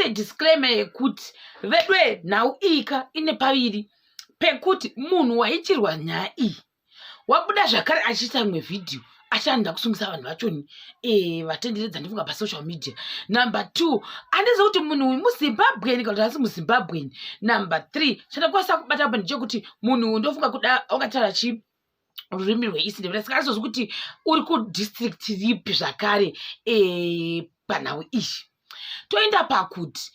pane disclaimer yekuti vedwe nhau ika ine paviri pekuti munhu waichirwa nyaya iyi wabuda zvakare achiita imwe vhidhiyo achanda kusungisa vanhu vachoni vatenderedza ndifunga pasocial media. Number 2, handizi kuti munhu uyu muzimbabweni kana kuti hasi muzimbabweni. Number 3, chandakwanisa kubata apa ndechekuti munhu uyu ndofunga kuda wakataura rurimi rweEast Ndebele, saka hazozvi kuti uri kudistrict ripi zvakare panhau iyi. Toenda pakuti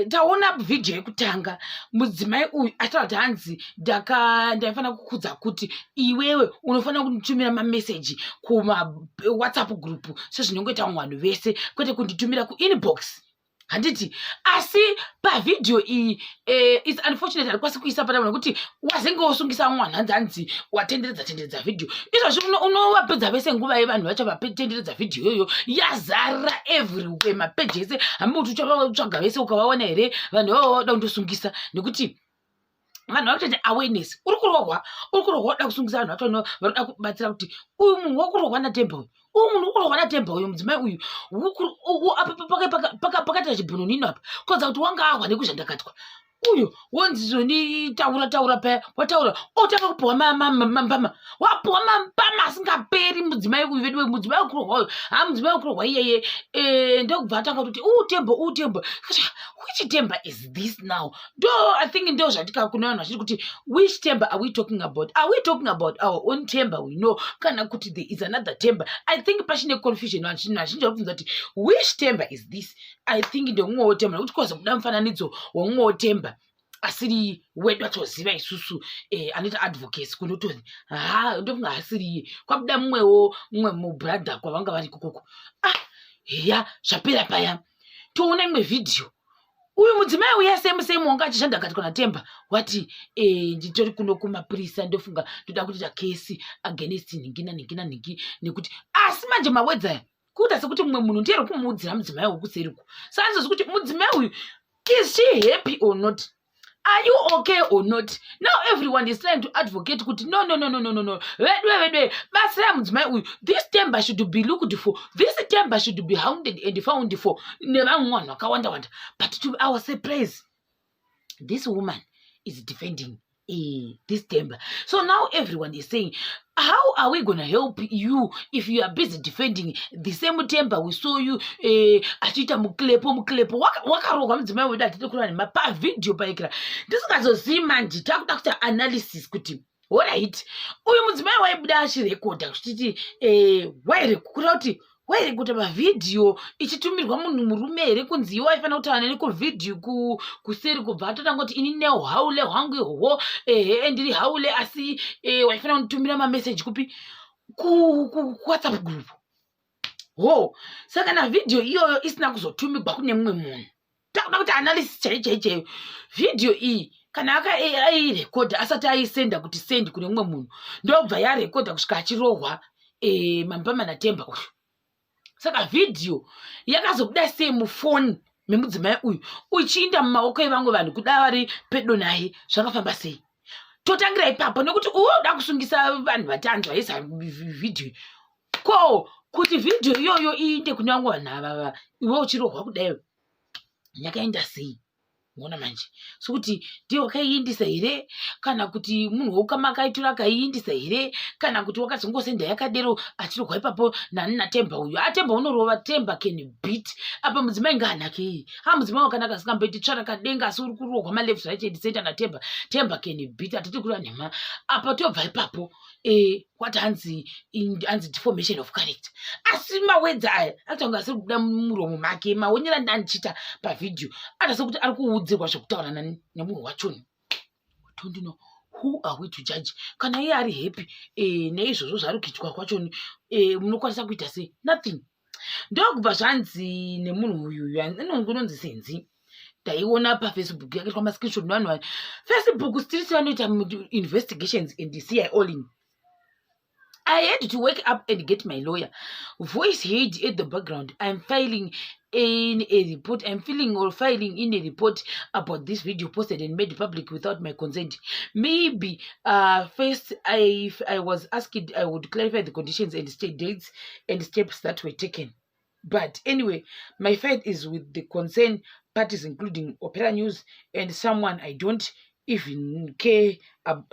taona vhidhiyo yekutanga mudzimai uyu ataura kuti hanzi ndaifanira kukudza kuti iwewe unofanira kunditumira mameseji kumaWhatsApp group sezvinongoita vanhu vese, kwete kunditumira kuinbox. Handiti asi pavhidhiyo iyi it's unfortunate handikwanisi kuisa panapa nekuti wazenge wosungisa mwana hanzi watenderedza vhidhiyo. Izvozvi unovapedza vese nguva yevanhu vacho vatenderedza vhidhiyo iyoyo yazara everywhere, mapeji ese hambuti uchatsvaga vese ukavaona here vanhu vavo vauda kundosungisa nekuti vanhu vakutoita awareness. Uri kurohwa uda kusungisa vanhu vacho varuda kubatsira kuti uyu munhu wakurohwa naThemba uyu munhu ukurohwa naThemba uyu mudzimai uyu pakati chibhunonino apa kodza kuti wanga ahwa nekuzvandakatwa uyu wonzizoni taura paya wataura otanga kupuwa mambama wapuwa mambama asingaperi mudzimai uyu vedwe mudzimai ukurohwa uyu mudzimai ukurohwa iyeye ndokubva atanga kuti Themba which Themba is this now? I think ndo zvatika kuna vanhu vachiri kuti which Themba are we talking about? Are we talking about our own Themba we know kana kuti there is another Themba? I think pachine confusion vazhinji vakubvunza kuti which Themba is this? I think ndemumwewo Themba nekuti kwaza kuda mufananidzo womumwewo Themba asiri wedu atoziva isusu anoita advocacy kunotoni ndofunga asiri kwabuda mumwe mubrother kwavanga vari kokoko. Zvapera paya toona imwe vhidhiyo uyu mudzimai uya same wanga achishanda akati kuna Themba wati nditori kuno kumapurisa ndofunga ndoda kuita kesi against ningi nekuti asi manje mawedza kuita sekuti mumwe munhu ndiye ari kumuudzira mudzimai wokuseriku. Saka ndizozvi kuti mudzimai uyu is she happy or not? Are you okay or not? Now everyone is trying to advocate kuti no. Vedwe basira mudzimai uyu. This Themba should be looked for. This Themba should be hounded and found for. Nevamwana wakawanda. But to our surprise, this woman is defending this Themba. So now everyone is saying, how are we going to help you if you are busy defending the same Themba we saw you achita muklepo wakarohwa mudzimai wedu atite kurana mapavhidhiyo paikira ndisingazozivi manje takuda kuita analysis kuti alright uyu mudzimai waibuda achirekodha kuchiti kuda kuti wairekodha pavhidhiyo ichitumirwa munhu murume here kunzi iwe aifanira kutaura neni kuvhidhiyo kuseri kubva atotanga kuti ini nehaule hwangu ihwohwo ndiri haule asi waifanira kunditumira mameseji kupi kuWhatsApp group. Saka na vhidhiyo iyoyo isina kuzotumigwa kune mumwe munhu. Takuda kuti analysis chaiyo vhidhiyo iyi kana airekodha asati aisenda kuti sendi kune mumwe munhu ndobva yarekodha kusvika achirohwa mambama naThemba uyu. Saka vhidhiyo yakazobuda sei mufoni memudzimai uyu uchiinda mumaoko evamwe vanhu kuda vari pedo naye zvakafamba sei? Totangira ipapo nekuti uda kusungisa vanhu vatanzi vaisa vhidhiyo kuti vhidhiyo iyoyo iinde kune vamwe vanhu ava iwe uchirohwa kudayo yakaenda sei? Muona manje sokuti ndiye wakaiindisa here kana kuti munhu woukama akaitora akaiindisa here kana kuti wakazongosenda yakadero achirohwa ipapo nani naThemba uyu. Themba unorova Themba can beat apa mudzimai ngaanhake iyi mudzimai wakanaka asingamboiti tsvara kadenga asi uri kurohwa maleft right and center naThemba can beat atiti kura nhema apa tobva ipapo kwati hanzi deformation of character. Asi mawedza aya atanga asiri kubuda muromo make maonyera ndanichita pavhidhiyo ata sekuti ari kuudzirwa zvekutaura nemunhu wachoni. Don't know who are we to judge? Kana iye ari happy neizvozvo zvari kuitwa kwachoni munokwanisa kuita sei? Nothing. Ndokubva zvanzi nemunhu uyu anonzi senzi taiona paFacebook yakaitwa mascreenshot nevanhu Facebook still vanoita investigations and CI all in. I had to wake up and get my lawyer. Voice heard at the background. I'm filing in a report. I'm filing in a report about this video posted and made public without my consent. Maybe first I was asked I would clarify the conditions and state dates and steps that were taken. But anyway, my fight is with the concerned parties, including Opera News and someone I don't even care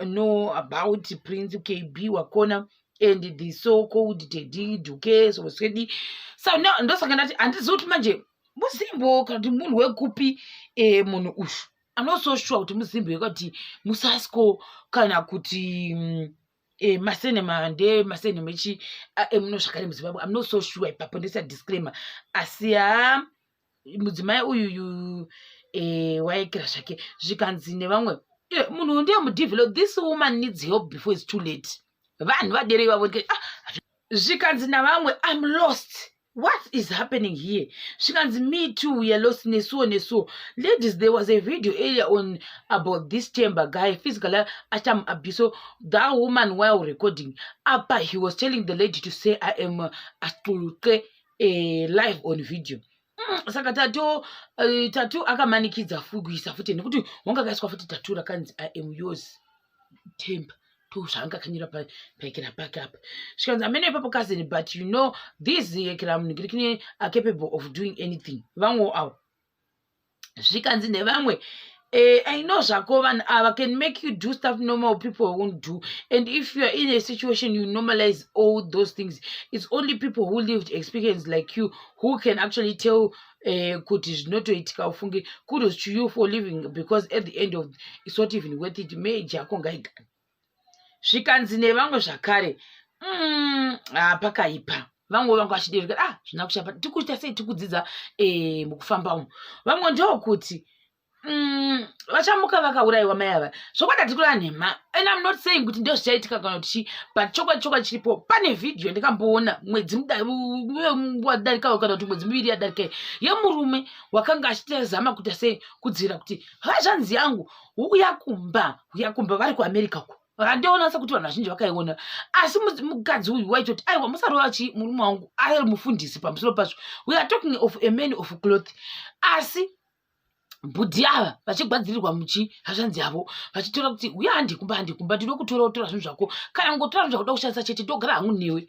know about, Prince KB Wakona and the so-called Teddy Duke so Swedi. So now ndosangana andizoti manje muzimbo kana kuti munhu wekupi munhu ushu. I'm not so sure kuti muzimbo yakati musasko kana kuti masene mande masene mechi munoshakari muzimbabwe. I'm not so sure ipapo ndisa disclaimer asi mudzimai uyu waikira zvake zvikanzi nevamwe munhu ndiye mudevelop. This woman needs help before it's too late. Vanhu vadere ivavo zvikanzi navamwe I'm lost. What is happening here? Zvikanzi me too, we are lost neso. Ladies, there was a video earlier on about this Themba guy, physical abuse. That woman while recording, he was telling the lady to say I am live on video. Saka tatu akamanikidza fuguisa futi nekuti wanga kaiswa futi tatu rakanzi I am yours Themba to zvanga kanyira paikira pake apa zvikanzi amene ipapo cousin, but you know this munhu are capable of doing anything. Vamwe avo zvikanzi nevamwe I know zvako vanhu ava can make you do stuff normal people won't do, and if you are in a situation you normalize all those things. It's only people who lived experience like you who can actually tell kuti zvinotoitika ufunge kudos to you for living, because at the end of it's not even worth it. Meji yako ngaigani. Zvikanzi nevamwe zvakare pakaipa. Vamwe vangu vachidevika zvina kushapa tikuita sei tikudzidza mukufamba umu. Vamwe ndokuti vachamuka vakaurayiwa mai ava zvokwadi tikura nhema. And I'm not saying kuti ndio zvichaitika kana kuti but chokwa chiripo. Pane video ndikamboona mwedzi wadarikawo kana kuti mwedzi miviri yadarika yemurume wakanga achitezama kuti sei kudzira kuti hazvanzi yangu uyakumba vari kuAmerica uko. Vandionasa kuti vanhu vazhinji vakaiona, asi mukadzi uyu waitoti aiwa musarova murume wangu ari mufundisi pamusoro pazvo. We are talking of a man of cloth. Asi bhudhi ava vachigwadzirirwa muchi hazvanzi yavo vachitora kuti uya handikumba ndino kutora zvinhu zvako kana ngotora zvinhu zvakuda kushandisa chete ndogara hangu newe.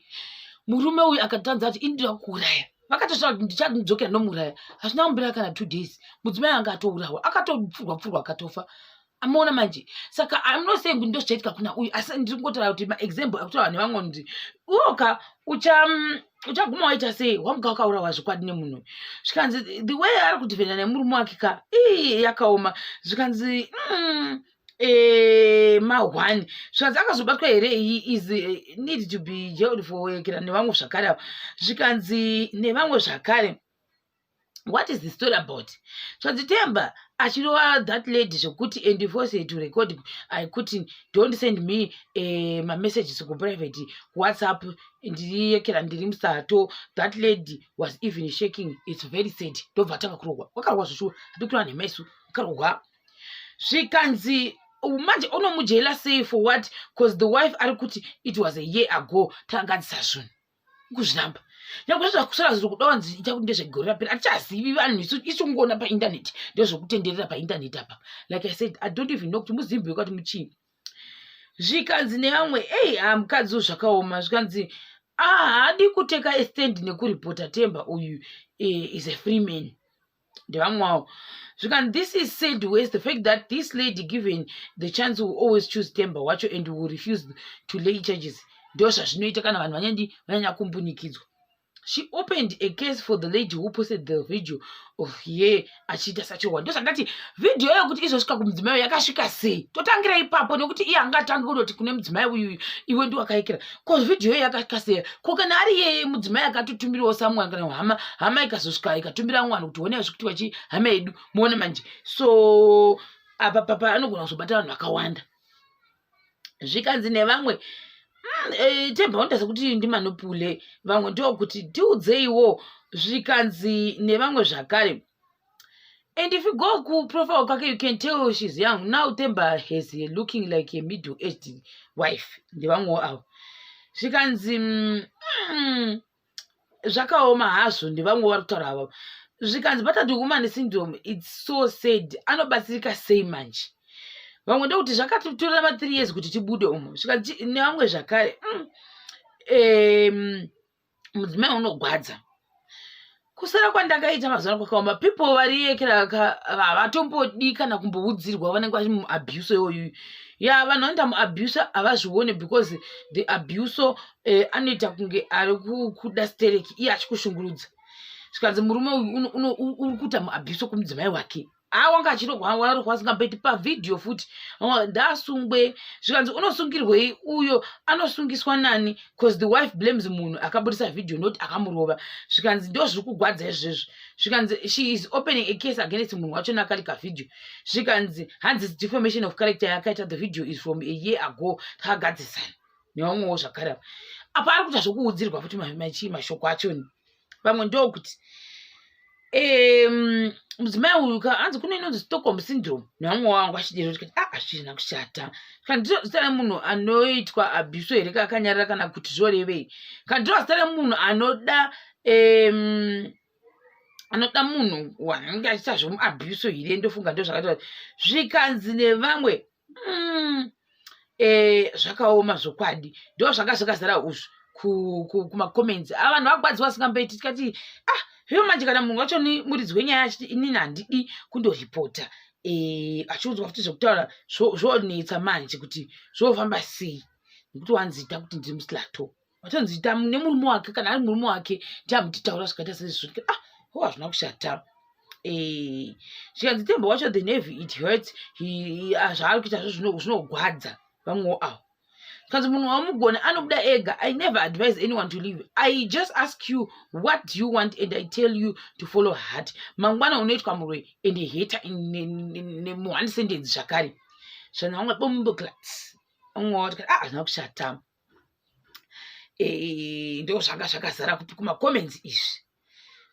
Murume uyu akatanza kuti indira kuuraya. Vakatosvika kuti ndichadzokera nomuraya. Hazvina kumbira kana 2 days mudzimai anga atourawa akatopfurwa akatofa. Amona manje. Saka I'm not saying ndo zvichaitika kuna uyu asi ndiri kungotaura kuti maexample akutora nevamwe kuti uyoka uchaguma waita sei wamuka wakaurawa zvikwadi nemunhu. Zvikanzi the way ari kudhivhenda nemurume wake ka yakaoma. Zvikanzi mahwani zvikanzi akazobatwa here is need to be jailed for kira nevamwe zvakare. Zvikanzi nevamwe zvakare. What is the story about? Zvikanzi Themba achirova that lady zvokuti and force her to record. I couldn't, don't send me my messages ku private WhatsApp ndiyekera ndiri musato. That lady was even shaking. It's very sad. Ndobva tanga kurogwa wakarogwa zvishura ndikura nemaisu wakarogwa. Zvikanzi manje unomujela sei for what? Because the wife ari kuti it was a year ago tangadzisa zvinhu kuzvinamba. Nyakusvika kusara zviri kuda wanzi ita kuti ndezvegore rapera atichazivi vanhu ichungoona paindaneti ndezvokutenderera paindaneti apa. Like I said, I don't even know kuti muzimbo yakati muchii. Zvikanzi nevamwe mukadzi zvakaoma. Zvikanzi haadi kuteka estand nekuripota Themba uyu is a free man. Ndevamwe wavo. Zvikanzi this is said ways the fact that this lady given the chance will always choose Themba wacho and will refuse to lay charges. Ndo zvazvinoita kana vanhu vanyanya kumbunikidzwa. She opened a case for the lady who posted the video of ye achiita sachiwa. Ndo zvandati video yokuti izosvika kumudzimai yakasvika sei. Totangira ipapo nekuti iye angatanga kudoti kune mudzimai uyu iwe ndiwe wakaikira. Ko video yakasvika sei. Ko kana ari ye mudzimai akatotumirawo someone kana hama ikazosvika ikatumira mwana kuti one zvikuti wachi hama yedu muone manje. So apa papa anogona kuzobata vanhu vakawanda. Zvikanzi nevamwe Themba wandasa kuti ndimanopule vamwe ndokuti tiudzeiwo. Zvikanzi nevamwe zvakare. And if you go ku profile kwake you can tell she's young. Now Themba has looking like a middle-aged wife. Ndevamwe avo. Zvikanzi zvakaoma hazvo ndevamwe vari kutaura avo. Zvikanzi battered woman syndrome, it's so sad. Anobatsirika sei manje. Vamwe ndokuti zvakatitora ma 3 years kuti tibude umo. Zvikanzi nevamwe zvakare mudzimai unogwadza. kusara kwandakaita mazuva kwakaoma people variyekera havatombodi kana kumboudzirwa vanenge vachi muabuse iyoyu ya vanhu vanoita muabuse havazvione because the abuse anoita kunge ari kuda stereki iye achikushungurudza zvikanzi murume uyu uri kuita muabuse kumudzimai wake wanga achirogwa asingamboiti pavidhiyo futi ndasungwe zvikanzi unosungirwei uyo anosungiswa nani because the wife blames munhu akabudisa vidhiyo noti akamurova zvikanzi ndo zviri kugwadza izvezvo zvikanzi she is opening a case against munhu wachona akarika vidhiyo zvikanzi hanzi defamation of character yakaita the video is from a year ago takagadzisana nevamwewo zvakare apa ari kuita zvokuudzirwa futi machii mashoko achoni pamwe ndokuti mudzimai uyu hanzi kune inonzi Stockholm syndrome nevamwe wangu achidero tikati hazvina kushata kana ndiro zita remunhu anoitwa abuse here kakanyarara kana kuti zvorevei kana ndiro zita remunhu anoda munhu wanenge achiita zvomuabuse here ndofunga ndo zvakataura zvikanzi nevamwe zvakaoma zvokwadi ndo zvanga zvakazara uzvu kumacomments avanhu vagwadzwa vasingamboiti tikati zvino manje kana munhu wacho muridzi wenyaya achiti inini handidi kundoripota achiudzwa futi zvekutaura zvonetsa manje kuti zvofamba sei nekuti wanzita kuti ndiri muslatoo watonzita nemurume wake kana ari murume wake ndiamutitaura zvakaita sezvizvo hazvina kushata zvikanzi Themba wacho the navy it hurts zvaari kuita zvinogwadza vamwewo avo kanzi munhu wamugona anobuda ega. I never advise anyone to leave. I just ask you what do you want and I tell you to follow heart. Mangwana unoitwa murwe and heta in one sentence zvakare zvana vamwe bomboclats vamwe wati zvina kushata ndo zvanga zvakazara kuti kumacomments izvi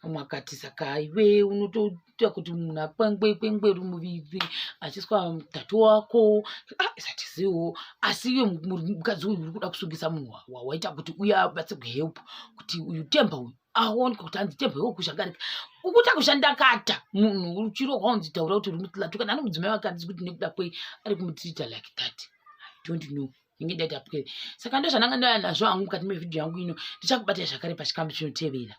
vamwe akati saka iwe unotoita kuti munhu akwengweri muviri achiswa mutatu wako isatiziwo asi iwe mukadzi uyu uri kuda kusungisa munhu waita kuti uye abatsirwe help kuti uyu Themba uyu aonekwa kuti hanzi Themba iwe kushakarika ukuta kushandakata munhu uchirogwa unzi taura kuti uri muslatoo kana ari mudzimai wake handisi kuti nekuda kwei ari kumutreata like that. I don't know inge ndaita apukere saka ndo zvananga ndaya nazvo hangu mukati mevidhiyo yangu ino ndichakubatai zvakare pachikamu chinotevera.